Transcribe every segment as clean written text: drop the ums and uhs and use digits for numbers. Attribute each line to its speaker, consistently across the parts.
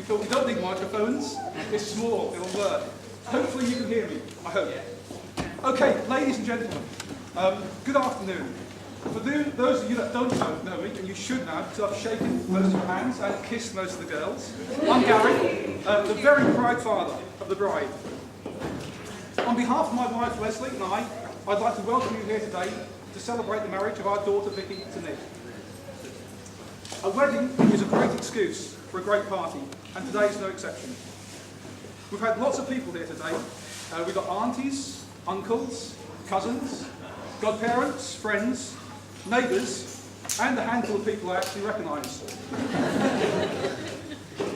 Speaker 1: We thought we don't need microphones. It's small, it'll work. Hopefully you can hear me, I hope. Okay, ladies and gentlemen, good afternoon. For those of you that don't know me, and you should now, because I've shaken most of your hands and kissed most of the girls, I'm Gary, the very proud father of the bride. On behalf of my wife Leslie and I'd like to welcome you here today to celebrate the marriage of our daughter Vicki to Nick. A wedding is a great excuse for a great party, and today is no exception. We've had lots of people here today. We've got aunties, uncles, cousins, godparents, friends, neighbours, and a handful of people I actually recognise.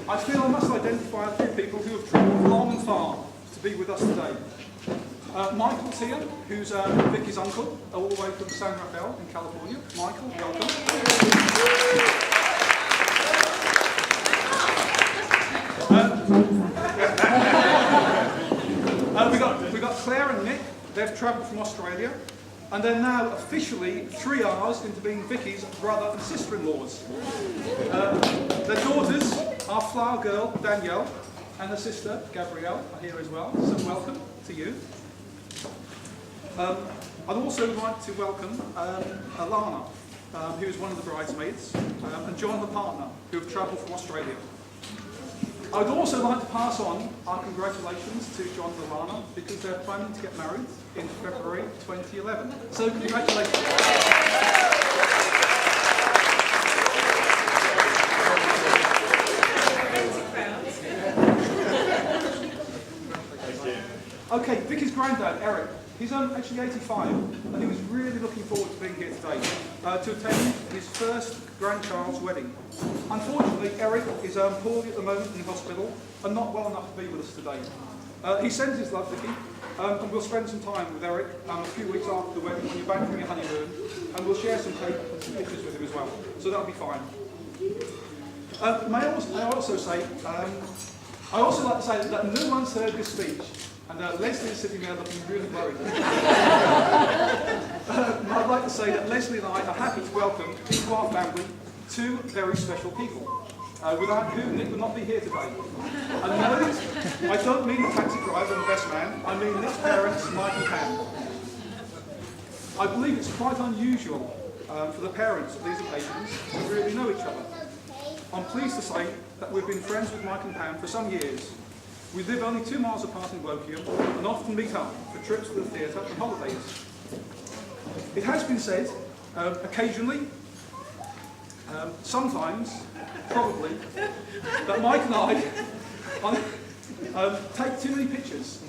Speaker 1: I feel I must identify a few people who have travelled long and far to be with us today. Michael's here, who's Vicki's uncle, all the way from San Rafael in California. Michael, welcome. We've got Claire and Nick. They've travelled from Australia, and they're now officially 3 hours into being Vicki's brother and sister-in-laws. Their daughters are flower girl Danielle and her sister Gabrielle are here as well, so welcome to you. I'd also like to welcome Alana, who is one of the bridesmaids, and John, the partner, who have travelled from Australia. I would also like to pass on our congratulations to John and Alana because they're planning to get married in February 2011. So congratulations. Okay, Vicki's granddad, Eric, he's actually 85 and he was really looking forward to being here today to attend his first grandchild's wedding. Unfortunately, Eric is poorly at the moment in hospital and not well enough to be with us today. He sends his love, Vicki, and we'll spend some time with Eric a few weeks after the wedding when you're back from your honeymoon, and we'll share some cake and some pictures with him as well. So that'll be fine. I also like to say that no one's heard this speech. And Leslie is sitting there looking really worried. I'd like to say that Leslie and I are happy to welcome into our family 2 very special people, without whom Nick would not be here today. And no, I don't mean the taxi driver and the best man, I mean Nick's parents, Mike and Pam. I believe it's quite unusual for the parents at these occasions to really know each other. I'm pleased to say that we've been friends with Mike and Pam for some years. We live only 2 miles apart in Woking and often meet up for trips to the theatre and holidays. It has been said, occasionally, sometimes, probably, that Mike and I take too many pictures.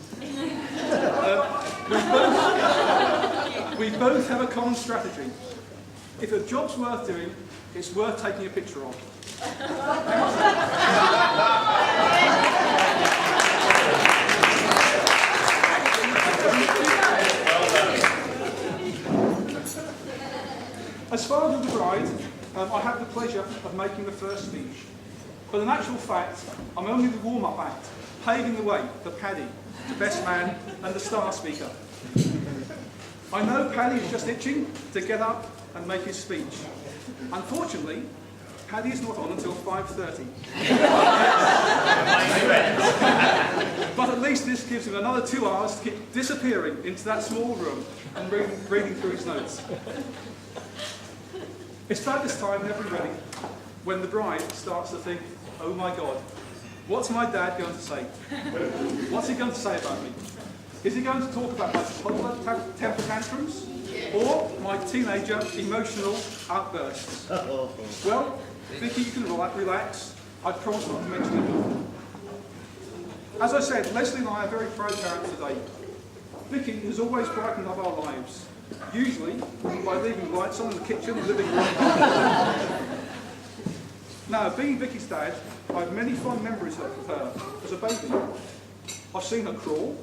Speaker 1: We both have a common strategy. If a job's worth doing, it's worth taking a picture of. As father of the bride, I have the pleasure of making the first speech. But in actual fact, I'm only the warm-up act, paving the way for Paddy, the best man and the star speaker. I know Paddy is just itching to get up and make his speech. Unfortunately, Paddy is not on until 5:30. But at least this gives him another 2 hours to keep disappearing into that small room and reading through his notes. It's about this time in every wedding when the bride starts to think, oh my God, what's my dad going to say? What's he going to say about me? Is he going to talk about my toddler temper tantrums or my teenager emotional outbursts? Well, Vicki, you can relax. I promise not to mention it. As I said, Leslie and I are very proud parents today. Vicki has always brightened up our lives. Usually by leaving lights on in the kitchen and living room. Now, being Vicki's dad, I have many fond memories of her as a baby. I've seen her crawl,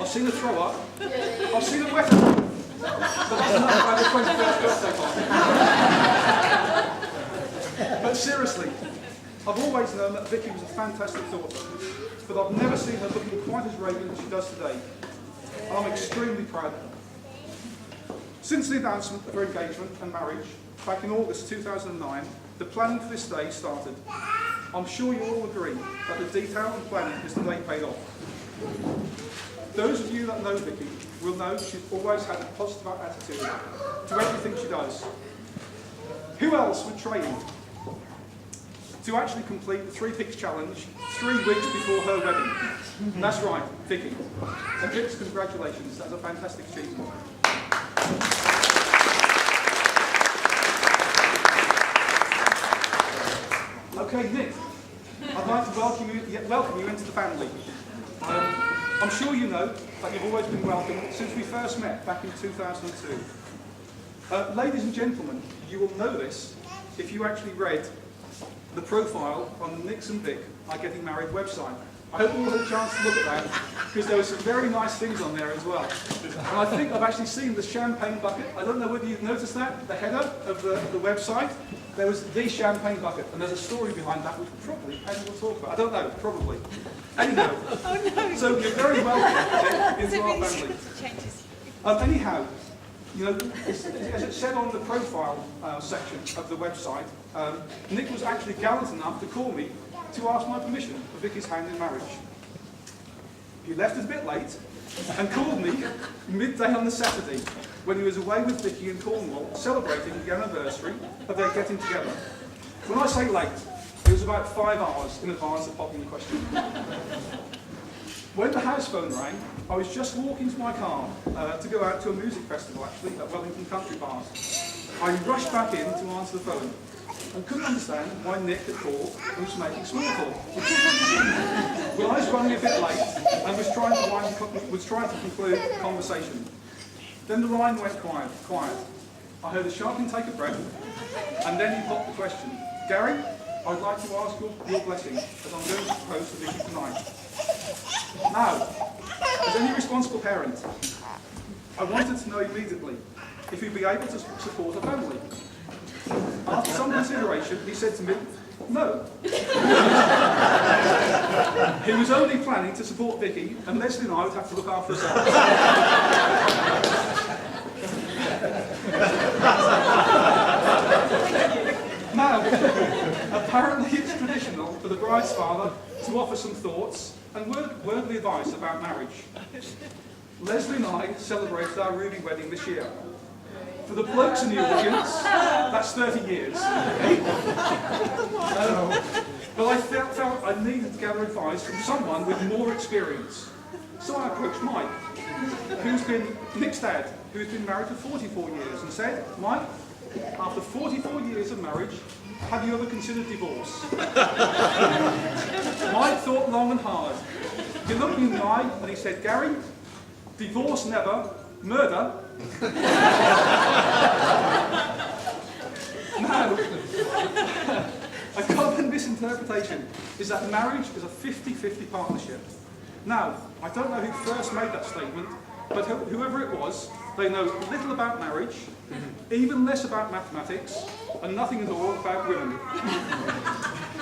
Speaker 1: I've seen her throw up, I've seen her wet her. But that's enough about the 21st birthday party. But seriously, I've always known that Vicki was a fantastic daughter, but I've never seen her looking quite as radiant as she does today. And I'm extremely proud of her. Since the announcement of her engagement and marriage back in August 2009, the planning for this day started. I'm sure you all agree that the detail and planning has today paid off. Those of you that know Vicki will know she's always had a positive attitude to everything she does. Who else would train to actually complete the 3 Picks challenge 3 weeks before her wedding? That's right, Vicki. And Vicks, congratulations, that's a fantastic achievement. Okay, Nick, I'd like to welcome you into the family. I'm sure you know that you've always been welcome since we first met back in 2002. Ladies and gentlemen, you will know this if you actually read the profile on the Nick and Vic Are Getting Married website. I hope you all had a chance to look at that, because there were some very nice things on there as well. And I think I've actually seen the champagne bucket. I don't know whether you've noticed that, the header of the website. There was the champagne bucket, and there's a story behind that which probably Penny will talk about. I don't know, probably. Anyhow, so you're very welcome into our family. Anyhow, you know, as it said on the profile section of the website, Nick was actually gallant enough to call me to ask my permission for Vicky's hand in marriage. He left us a bit late and called me midday on the Saturday when he was away with Vicky in Cornwall celebrating the anniversary of their getting together. When I say late, it was about 5 hours in advance of popping the question. When the house phone rang, I was just walking to my car to go out to a music festival, actually, at Wellington Country Park. I rushed back in to answer the phone and couldn't understand why Nick had called and was making small talk. Well, I was running a bit late and was trying to conclude the conversation. Then the line went quiet. I heard a sharp intake of breath, and then he popped the question. Gary, I'd like to ask your blessing as I'm going to propose to Vicki tonight. Now, as any responsible parent, I wanted to know immediately if he'd be able to support a family. After some consideration, he said to me, no. He was only planning to support Vicki, and Leslie and I would have to look after ourselves. Now, apparently it's traditional for the bride's father to offer some thoughts and wordly advice about marriage. Leslie and I celebrated our ruby wedding this year. For the blokes in the audience, that's 30 years. But I felt I needed to gather advice from someone with more experience. So I approached Mike, Nick's dad, who's been married for 44 years, and said, Mike, after 44 years of marriage, have you ever considered divorce? Mike thought long and hard. He looked me in the eye and he said, Gary, divorce never, murder. Now, a common misinterpretation is that marriage is a 50-50 partnership. Now, I don't know who first made that statement, but whoever it was, they know little about marriage, even less about mathematics, and nothing at all about women.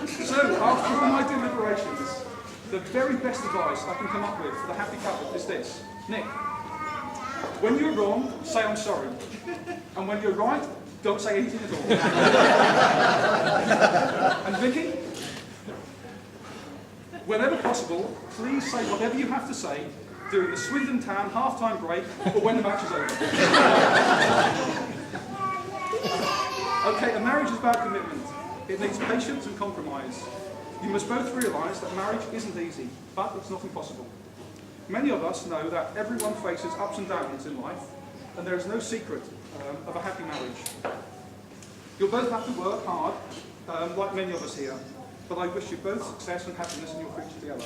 Speaker 1: So, after all my deliberations, the very best advice I can come up with for the happy couple is this. Nick, when you're wrong, say I'm sorry. And when you're right, don't say anything at all. And Vicki, whenever possible, please say whatever you have to say during the Swindon Town half-time break or when the match is over. Okay, a marriage is about commitment. It needs patience and compromise. You must both realise that marriage isn't easy, but it's not impossible. Many of us know that everyone faces ups and downs in life, and there is no secret of a happy marriage. You'll both have to work hard, like many of us here, but I wish you both success and happiness in your future together.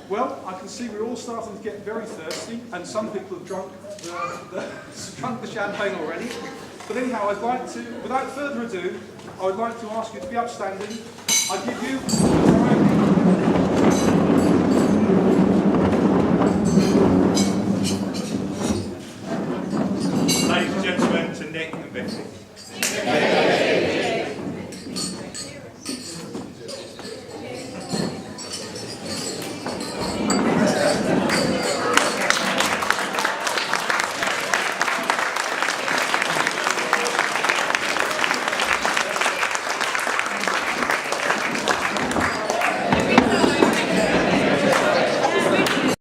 Speaker 1: Well, I can see we're all starting to get very thirsty, and some people have drunk the champagne already. But anyhow, I'd like to, without further ado, I would like to ask you to be upstanding. I give you
Speaker 2: Ladies and gentlemen, to Nick and Vicki.